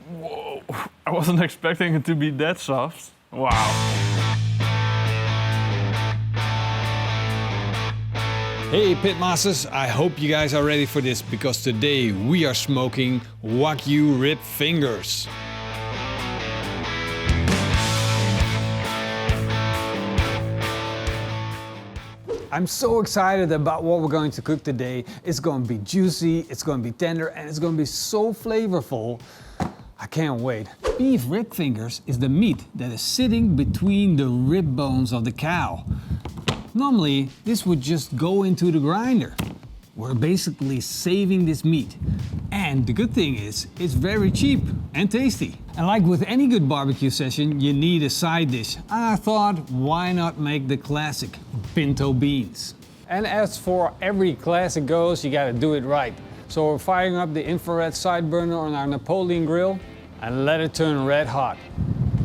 Whoa, I wasn't expecting it to be that soft. Wow. Hey Pitmasters, I hope you guys are ready for this because today we are smoking Wagyu rib fingers. I'm so excited about what we're going to cook today. It's going to be juicy, it's going to be tender, and it's going to be so flavorful. I can't wait. Beef rib fingers is the meat that is sitting between the rib bones of the cow. Normally, this would just go into the grinder. We're basically saving this meat. And the good thing is, it's very cheap and tasty. And like with any good barbecue session, you need a side dish. And I thought, why not make the classic pinto beans? And as for every classic goes, you gotta do it right. So we're firing up the infrared side burner on our Napoleon grill and let it turn red hot.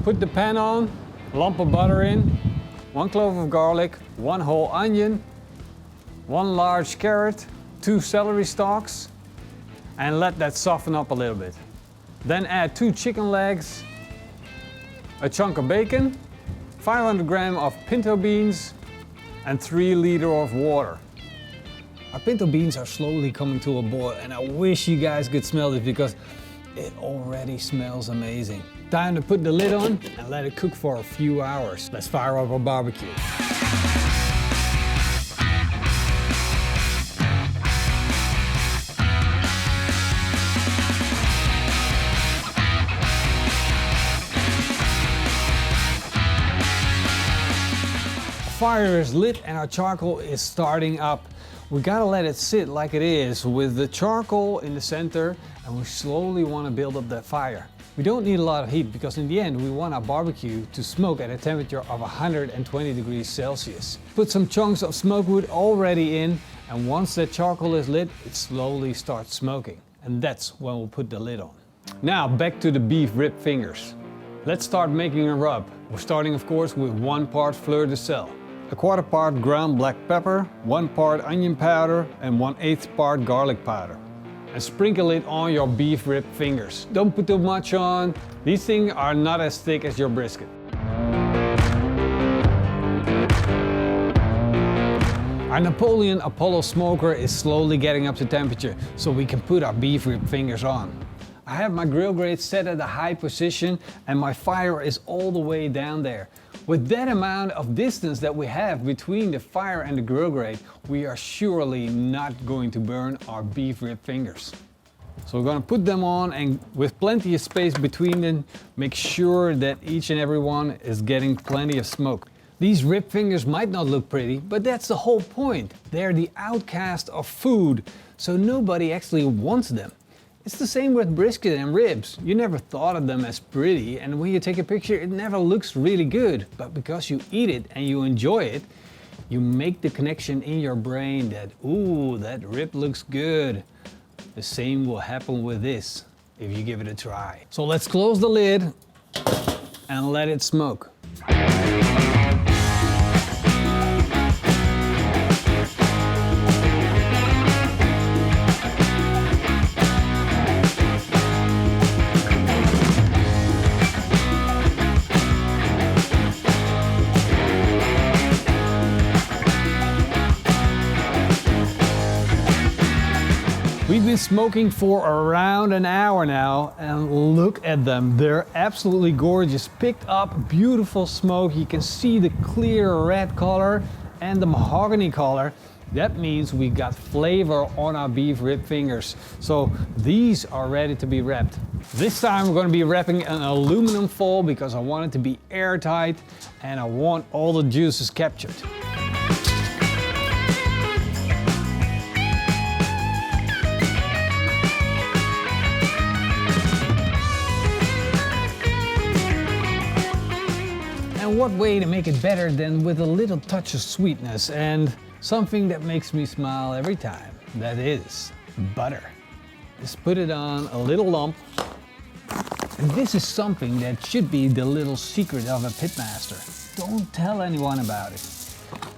Put the pan on, lump of butter in, 1 clove of garlic, 1 whole onion, 1 large carrot, 2 celery stalks, and let that soften up a little bit. Then add 2 chicken legs, a chunk of bacon, 500 grams of pinto beans, and 3 liters of water. Our pinto beans are slowly coming to a boil, and I wish you guys could smell it because it already smells amazing. Time to put the lid on and let it cook for a few hours. Let's fire up our barbecue. Fire is lit and our charcoal is starting up. We gotta let it sit like it is with the charcoal in the center, and we slowly want to build up that fire. We don't need a lot of heat because in the end we want our barbecue to smoke at a temperature of 120 degrees Celsius. Put some chunks of smoke wood already in, and once that charcoal is lit, it slowly starts smoking. And that's when we'll put the lid on. Now back to the beef rib fingers. Let's start making a rub. We're starting of course with 1 part fleur de sel, 1/4 part ground black pepper, 1 part onion powder, and 1/8 part garlic powder. And sprinkle it on your beef rib fingers. Don't put too much on. These things are not as thick as your brisket. Our Napoleon Apollo smoker is slowly getting up to temperature, so we can put our beef rib fingers on. I have my grill grate set at a high position and my fire is all the way down there. With that amount of distance that we have between the fire and the grill grate, we are surely not going to burn our beef rib fingers. So we're gonna put them on, and with plenty of space between them, make sure that each and every one is getting plenty of smoke. These rib fingers might not look pretty, but that's the whole point. They're the outcast of food, so nobody actually wants them. It's the same with brisket and ribs. You never thought of them as pretty, and when you take a picture it never looks really good. But because you eat it and you enjoy it, you make the connection in your brain that, ooh, that rib looks good. The same will happen with this if you give it a try. So let's close the lid and let it smoke. We've been smoking for around an hour now, and look at them. They're absolutely gorgeous. Picked up beautiful smoke. You can see the clear red color and the mahogany color. That means we got flavor on our beef rib fingers. So these are ready to be wrapped. This time we're going to be wrapping an aluminum foil because I want it to be airtight and I want all the juices captured. And what way to make it better than with a little touch of sweetness and something that makes me smile every time. That is butter. Just put it on a little lump. And this is something that should be the little secret of a pitmaster. Don't tell anyone about it.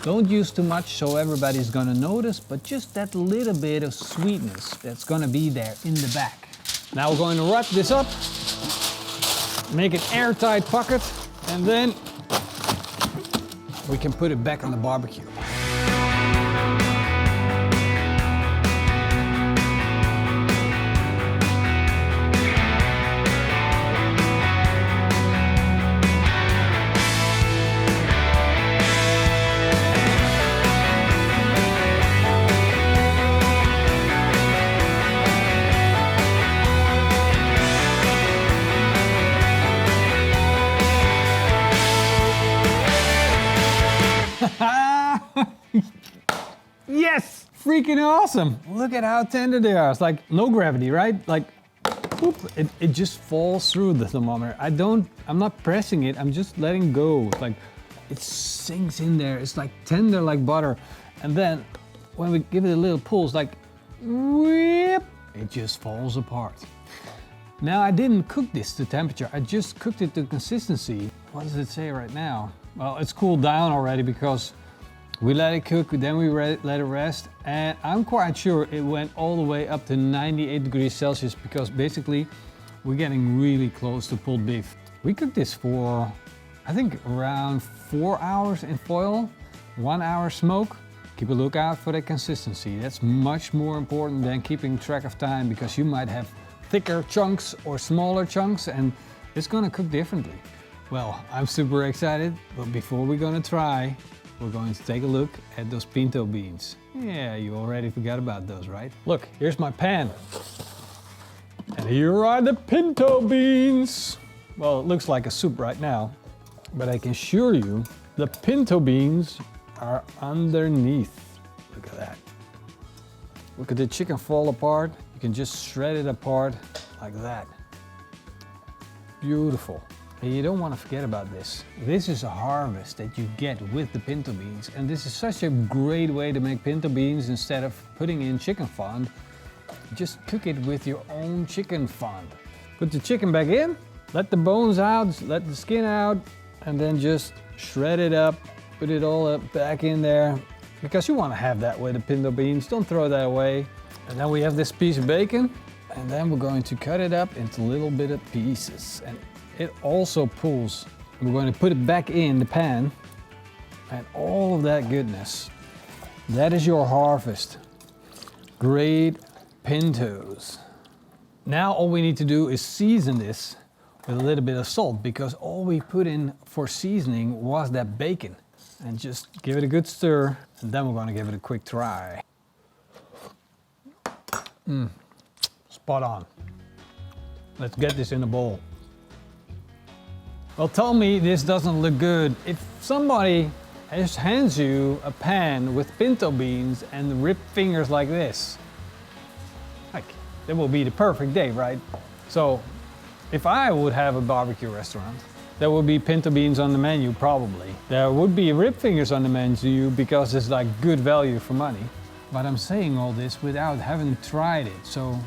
Don't use too much so everybody's gonna notice, but just that little bit of sweetness that's gonna be there in the back. Now we're going to wrap this up make an airtight pocket, and then we can put it back on the barbecue. Yes! Freaking awesome! Look at how tender they are. It's like no gravity, right? Like, whoop, it just falls through the thermometer. I'm not pressing it, I'm just letting go. It's like, it sinks in there. It's like tender like butter. And then when we give it a little pull, it's like, whip, it just falls apart. Now I didn't cook this to temperature, I just cooked it to consistency. What does it say right now? Well, it's cooled down already because we let it cook, then we let it rest, and I'm quite sure it went all the way up to 98 degrees Celsius because basically we're getting really close to pulled beef. We cooked this for, I think, around 4 hours in foil, 1 hour smoke. Keep a lookout for the consistency. That's much more important than keeping track of time because you might have thicker chunks or smaller chunks and it's gonna cook differently. Well, I'm super excited, but before we're gonna try, we're going to take a look at those pinto beans. Yeah, you already forgot about those, right? Look, here's my pan. And here are the pinto beans. Well, it looks like a soup right now, but I can assure you the pinto beans are underneath. Look at that. Look at the chicken fall apart. You can just shred it apart like that. Beautiful. And you don't want to forget about this. This is a harvest that you get with the pinto beans, and this is such a great way to make pinto beans instead of putting in chicken fond. Just cook it with your own chicken fond. Put the chicken back in, let the bones out, let the skin out, and then just shred it up, put it all up back in there, because you want to have that with the pinto beans. Don't throw that away. And then we have this piece of bacon, and then we're going to cut it up into little bit of pieces. And it also pulls. We're going to put it back in the pan and all of that goodness. That is your harvest. Great pintos. Now all we need to do is season this with a little bit of salt because all we put in for seasoning was that bacon. And just give it a good stir and then we're going to give it a quick try. Spot on. Let's get this in a bowl. Well, tell me this doesn't look good. If somebody just hands you a pan with pinto beans and ripped fingers like this, like, that will be the perfect day, right? So, if I would have a barbecue restaurant, there would be pinto beans on the menu, probably. There would be Ribfingers on the menu because it's like good value for money. But I'm saying all this without having tried it, so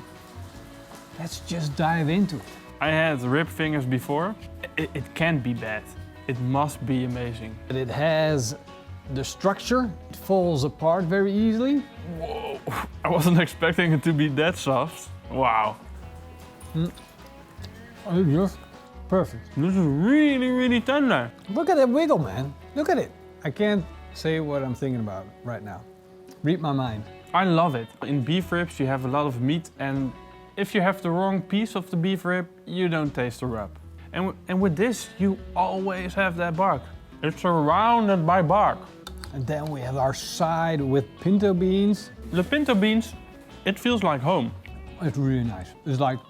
let's just dive into it. I had Ribfingers before. It can't be bad. It must be amazing. But it has the structure. It falls apart very easily. Whoa, I wasn't expecting it to be that soft. Wow. It's just perfect. This is really, really tender. Look at that wiggle, man. Look at it. I can't say what I'm thinking about right now. Read my mind. I love it. In beef ribs you have a lot of meat, and if you have the wrong piece of the beef rib, you don't taste the rub. And with this, you always have that bark. It's surrounded by bark. And then we have our side with pinto beans. The pinto beans, it feels like home. It's really nice. It's like,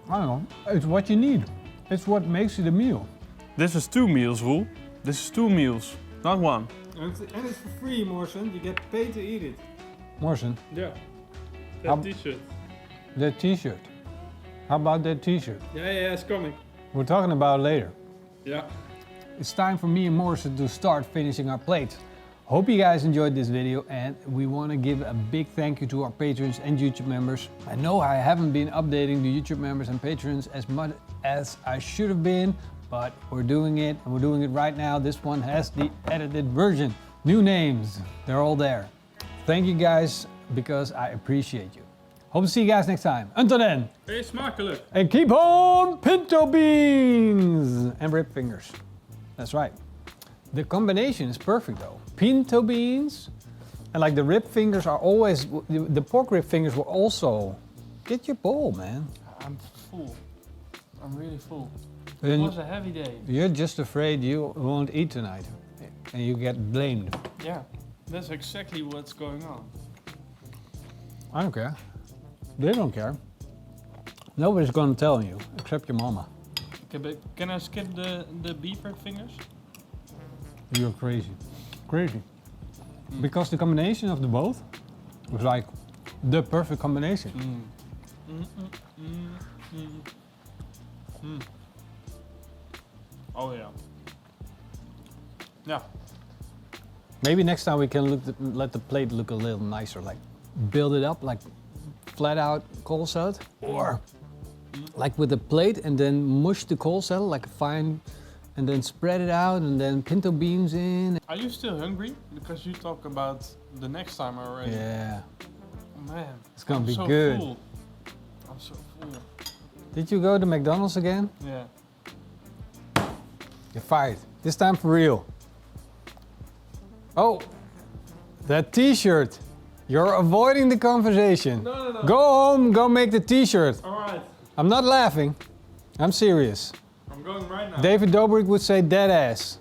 I don't know, it's what you need. It's what makes it a meal. This is 2 meals, Roel. This is 2 meals, not 1. And it's for free, Morrison. You get paid to eat it. Morrison, Yeah. That t-shirt. that t-shirt. How about that t-shirt? Yeah, it's coming. We're talking about it later. Yeah. It's time for me and Morrison to start finishing our plates. Hope you guys enjoyed this video, and we want to give a big thank you to our patrons and YouTube members. I know I haven't been updating the YouTube members and patrons as much as I should have been, but we're doing it, and we're doing it right now. This one has the edited version. New names, they're all there. Thank you guys, because I appreciate you. Hope to see you guys next time. Until then. Eet smakelijk. And keep on pinto beans and rib fingers. That's right. The combination is perfect though. Pinto beans and like the rib fingers are always, the pork rib fingers were also, get your bowl, man. I'm full. I'm really full. It And was a heavy day. you're just afraid you won't eat tonight and you get blamed. Yeah, that's exactly what's going on. I don't care. They don't care. Nobody's gonna tell you except your mama. Okay, but can I skip the beef rib fingers? You're crazy. Crazy. Because the combination of the both was like the perfect combination. Oh yeah. Yeah. Maybe next time we can let the plate look a little nicer, like build it up like flat out cold salad, or like with a plate and then mush the cold salad like a fine, and then spread it out and then pinto beans in. Are you still hungry? Because you talk about the next time already. Yeah, Oh, man. it's gonna I'm be so good. Full. I'm so full. Did you go to McDonald's again? Yeah. You're fired. This time for real. Oh, that t-shirt. You're avoiding the conversation. No. Go home, go make the t-shirt. Alright. I'm not laughing. I'm serious. I'm going right now. David Dobrik would say dead ass.